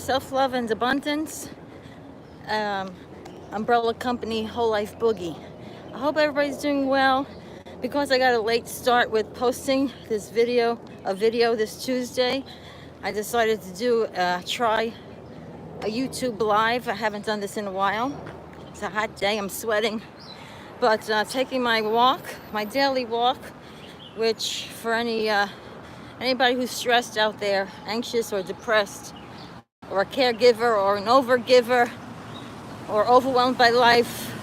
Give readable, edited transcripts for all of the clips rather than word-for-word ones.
Self-Love and Abundance, umbrella company, Whole Life Boogie. I hope everybody's doing well. Because I got a late start with posting this video this Tuesday, I decided to try a YouTube live. I haven't done this in a while. It's a hot day, I'm sweating. But taking my walk, my daily walk, which for anybody who's stressed out there, anxious or depressed, or a caregiver or an overgiver, or overwhelmed by life,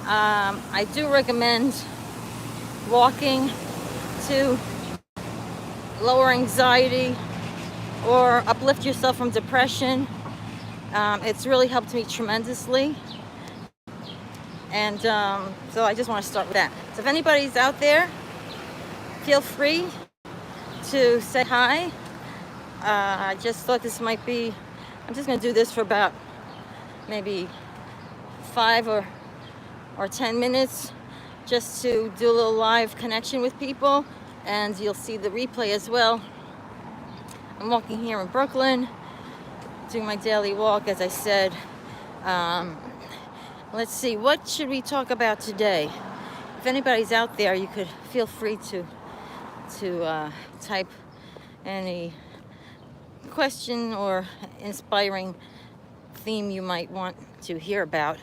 I do recommend walking to lower anxiety or uplift yourself from depression. It's really helped me tremendously. And so I just want to start with that. So if anybody's out there, feel free to say hi. I just thought this might be, I'm just going to do this for about maybe 5 or 10 minutes, just to do a little live connection with people, and you'll see the replay as well. I'm walking here in Brooklyn, doing my daily walk, as I said. Let's see, what should we talk about today? If anybody's out there, you could feel free to type any question or inspiring theme you might want to hear about.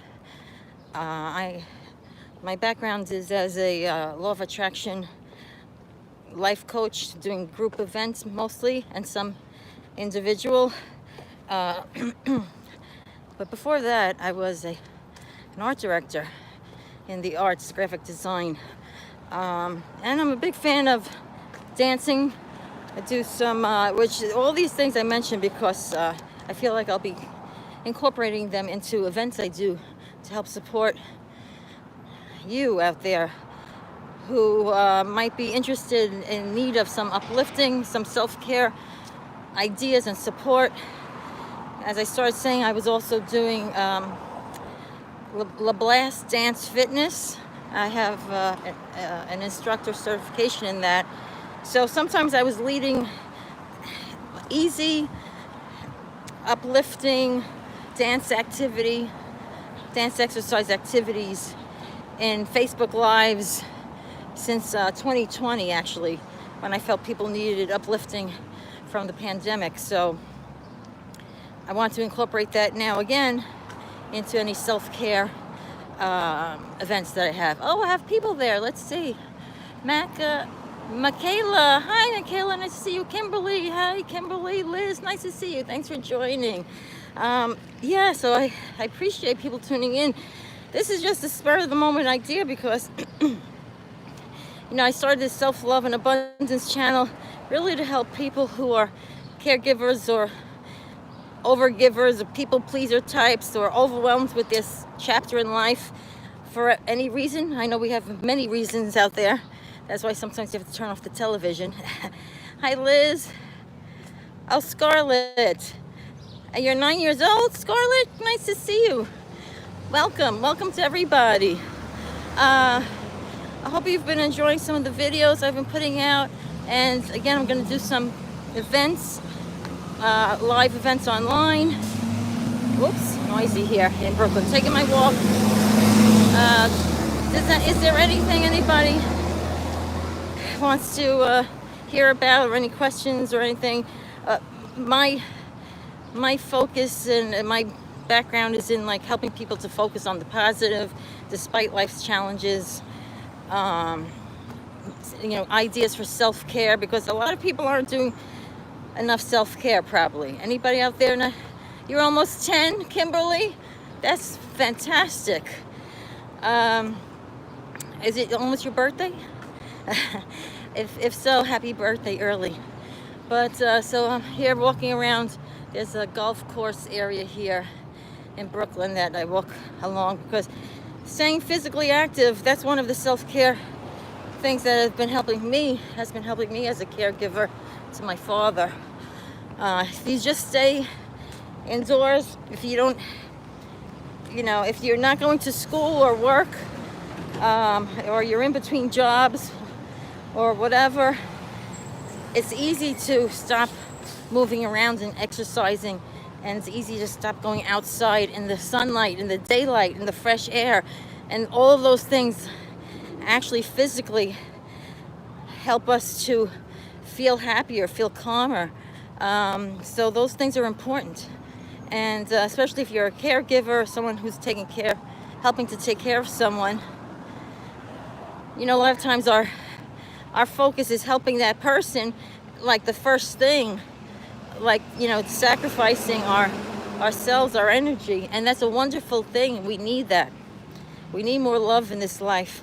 My background is as a law of attraction life coach, doing group events mostly, and some individual. But before that, I was an art director in the arts, graphic design. And I'm a big fan of dancing. I do some, which all these things I mentioned because I feel like I'll be incorporating them into events I do to help support you out there who might be interested in need of some uplifting, some self-care ideas and support. As I started saying, I was also doing La Blast Dance Fitness. I have an instructor certification in that. So sometimes I was leading easy, uplifting dance exercise activities in Facebook Lives since 2020, actually, when I felt people needed uplifting from the pandemic. So I want to incorporate that now again into any self-care events that I have. Oh, I have people there. Let's see. Michaela. Hi, Michaela. Nice to see you. Kimberly. Hi, Kimberly. Liz. Nice to see you. Thanks for joining. Yeah, so I appreciate people tuning in. This is just a spur of the moment idea because, I started this Self-Love and Abundance channel really to help people who are caregivers or overgivers or people pleaser types or overwhelmed with this chapter in life for any reason. I know we have many reasons out there. That's why sometimes you have to turn off the television. Hi, Liz. Oh, Scarlett. You're 9 years old, Scarlett? Nice to see you. Welcome to everybody. I hope you've been enjoying some of the videos I've been putting out. And again, I'm going to do some events, live events online. Whoops, noisy here in Brooklyn. Taking my walk. Is there anything anybody wants to hear about, or any questions or anything? My focus and my background is in helping people to focus on the positive despite life's challenges. Ideas for self-care, because a lot of people aren't doing enough self-care probably. Anybody out there? You're almost 10, Kimberly? That's fantastic. Is it almost your birthday? If so, happy birthday early. But so I'm here walking around. There's a golf course area here in Brooklyn that I walk along because staying physically active, that's one of the self-care things that has been helping me as a caregiver to my father. If you just stay indoors, if you don't, if you're not going to school or work, or you're in between jobs or whatever, it's easy to stop moving around and exercising And it's easy to stop going outside in the sunlight, in the daylight, in the fresh air. And all of those things actually physically help us to feel happier, feel calmer. So those things are important. And especially if you're a caregiver, someone who's helping to take care of someone, a lot of times our focus is helping that person, like the first thing, like, sacrificing ourselves, our energy. And that's a wonderful thing. We need that. We need more love in this life.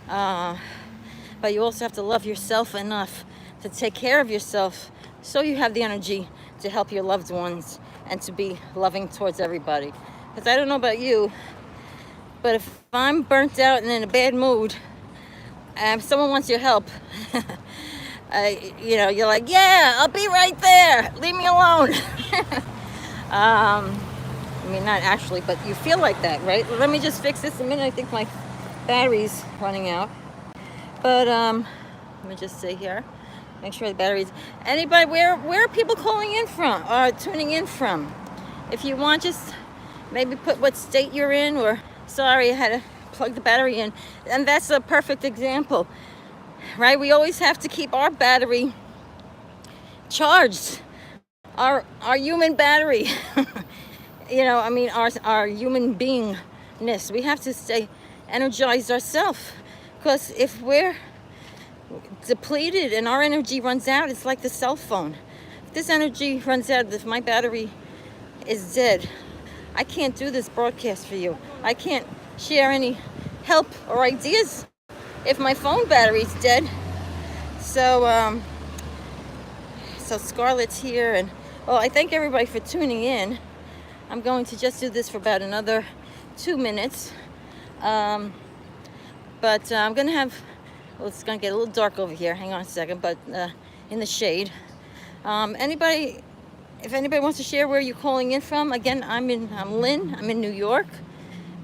But you also have to love yourself enough to take care of yourself so you have the energy to help your loved ones and to be loving towards everybody. Because I don't know about you, but if I'm burnt out and in a bad mood, and if someone wants your help, you're like, yeah, I'll be right there. Leave me alone. Not actually, but you feel like that, right? Let me just fix this a minute. I think my battery's running out. But let me just see here. Make sure the battery's... Anybody, where are people calling in from or tuning in from? If you want, just maybe put what state you're in, or... Sorry, I had to plug the battery in. And that's a perfect example, right? We always have to keep our battery charged. Our human battery. Our human beingness. We have to stay energized ourselves. Because if we're depleted and our energy runs out, it's like the cell phone. If this energy runs out, if my battery is dead, I can't do this broadcast for you. I can't share any help or ideas if my phone battery's dead. So Scarlett's here, and I thank everybody for tuning in. I'm going to just do this for about another 2 minutes. But I'm going to have... it's going to get a little dark over here. Hang on a second. But in the shade. If anybody wants to share where you're calling in from. Again, I'm Lynn. I'm in New York,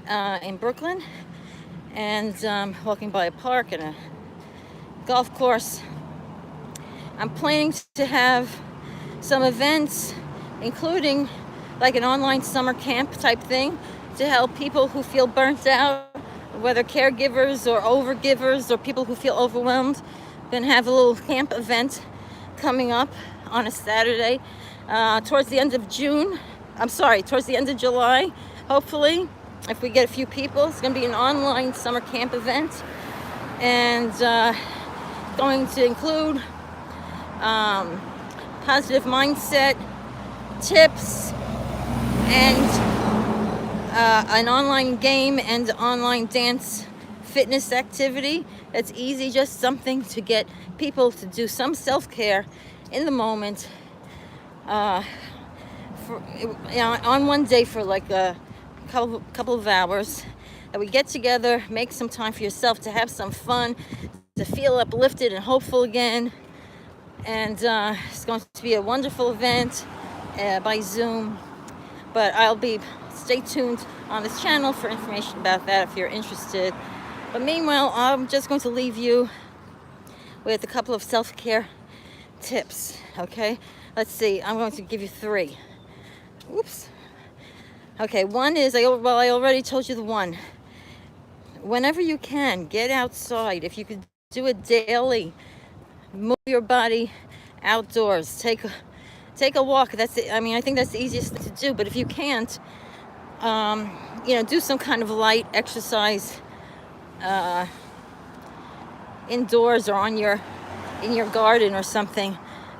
in Brooklyn. And walking by a park and a golf course. I'm planning to have some events, including like an online summer camp type thing, to help people who feel burnt out, whether caregivers or overgivers or people who feel overwhelmed. I'm going to have a little camp event coming up on a Saturday towards the end of towards the end of July, hopefully, if we get a few people. It's going to be an online summer camp event, and going to include positive mindset tips and an online game and online dance fitness activity that's easy, just something to get people to do some self-care in the moment on one day for like a couple of hours, that we get together, make some time for yourself to have some fun, to feel uplifted and hopeful again. And it's going to be a wonderful event by Zoom, but stay tuned on this channel for information about that if you're interested. But meanwhile, I'm just going to leave you with a couple of self-care tips, okay? Let's see, I'm going to give you 3. Oops. Okay, one is, I already told you the one. Whenever you can, get outside. If you could do it daily, move your body outdoors. Take a walk. I think that's the easiest thing to do. But if you can't, do some kind of light exercise indoors or in your garden or something.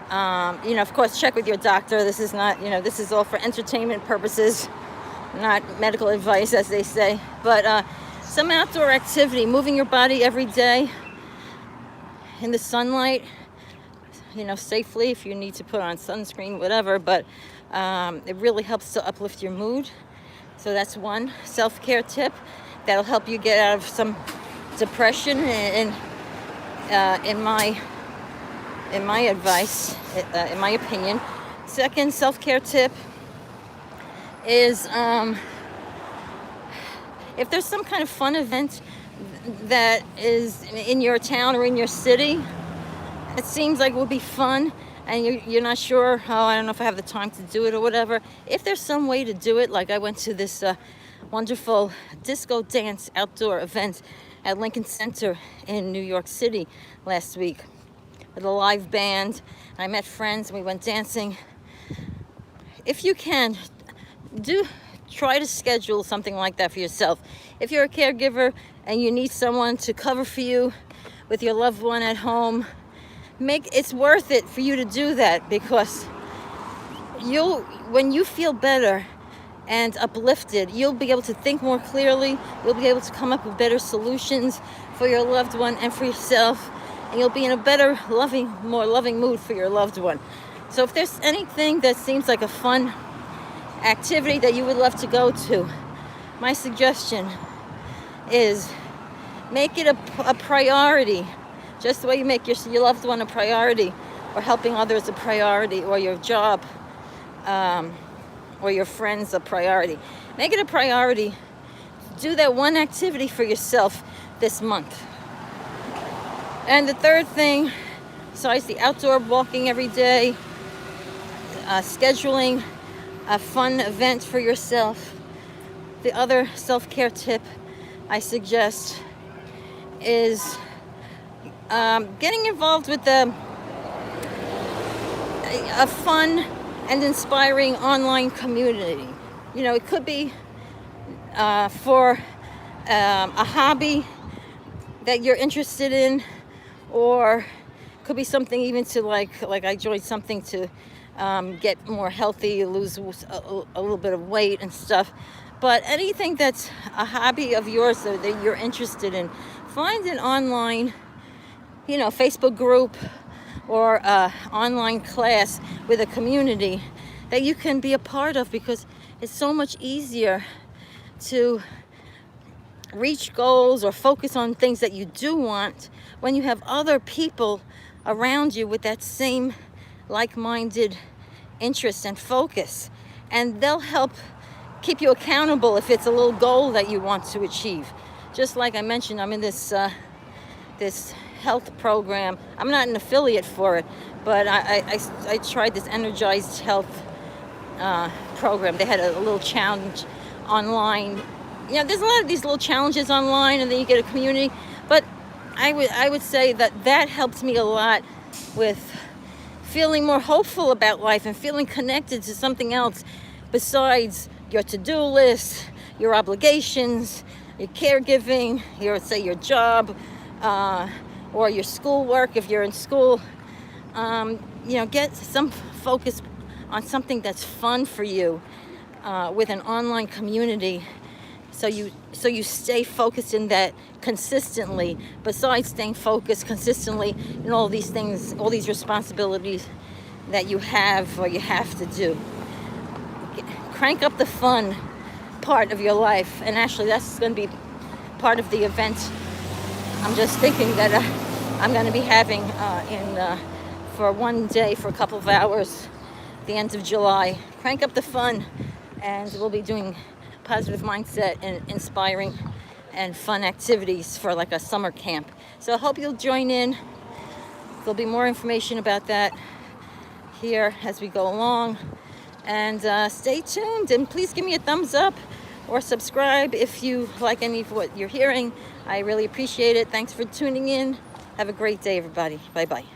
Of course, check with your doctor. This is not, this is all for entertainment purposes, not medical advice, as they say. But some outdoor activity, moving your body every day in the sunlight, safely if you need to put on sunscreen, whatever. But it really helps to uplift your mood. So that's one self-care tip that'll help you get out of some depression. And in my advice, in my opinion. Second self-care tip is if there's some kind of fun event that is in your town or in your city, it seems like it would be fun. and you're not sure, oh, I don't know if I have the time to do it or whatever, if there's some way to do it, like I went to this wonderful disco dance outdoor event at Lincoln Center in New York City last week with a live band. I met friends and we went dancing. If you can, try to schedule something like that for yourself. If you're a caregiver and you need someone to cover for you with your loved one at home, it's worth it for you to do that, because when you feel better and uplifted, you'll be able to think more clearly, you'll be able to come up with better solutions for your loved one and for yourself, and you'll be in a better, more loving mood for your loved one. So if there's anything that seems like a fun activity that you would love to go to, my suggestion is make it a priority, just the way you make your loved one a priority, or helping others a priority, or your job or your friends a priority. Make it a priority. Do that one activity for yourself this month. And the third thing, besides the outdoor walking every day, scheduling a fun event for yourself, the other self-care tip I suggest is getting involved with a fun and inspiring online community. You know, it could be for a hobby that you're interested in, or could be something even to like I joined something to get more healthy, lose a little bit of weight and stuff. But anything that's a hobby of yours that you're interested in, find an online, Facebook group or online class with a community that you can be a part of, because it's so much easier to reach goals or focus on things that you do want when you have other people around you with that same like-minded interest and focus, and they'll help keep you accountable if it's a little goal that you want to achieve. Just like I mentioned, I'm in this health program. I'm not an affiliate for it, but I tried this Energized Health program. They had a little challenge online. There's a lot of these little challenges online, and then you get a community. But I would say that helped me a lot with feeling more hopeful about life and feeling connected to something else besides your to-do list, your obligations, your caregiving, your job, or your schoolwork if you're in school. Get some focus on something that's fun for you with an online community, so you stay focused in that consistently, besides staying focused consistently in all these things, all these responsibilities that you have or you have to do. Crank up the fun part of your life, and actually that's going to be part of the event. I'm just thinking that I'm going to be having for one day, for a couple of hours, the end of July. Crank up the fun, and we'll be doing positive mindset and inspiring and fun activities for like a summer camp. So I hope you'll join in. There'll be more information about that here as we go along. And stay tuned, and please give me a thumbs up or subscribe if you like any of what you're hearing. I really appreciate it. Thanks for tuning in. Have a great day, everybody. Bye-bye.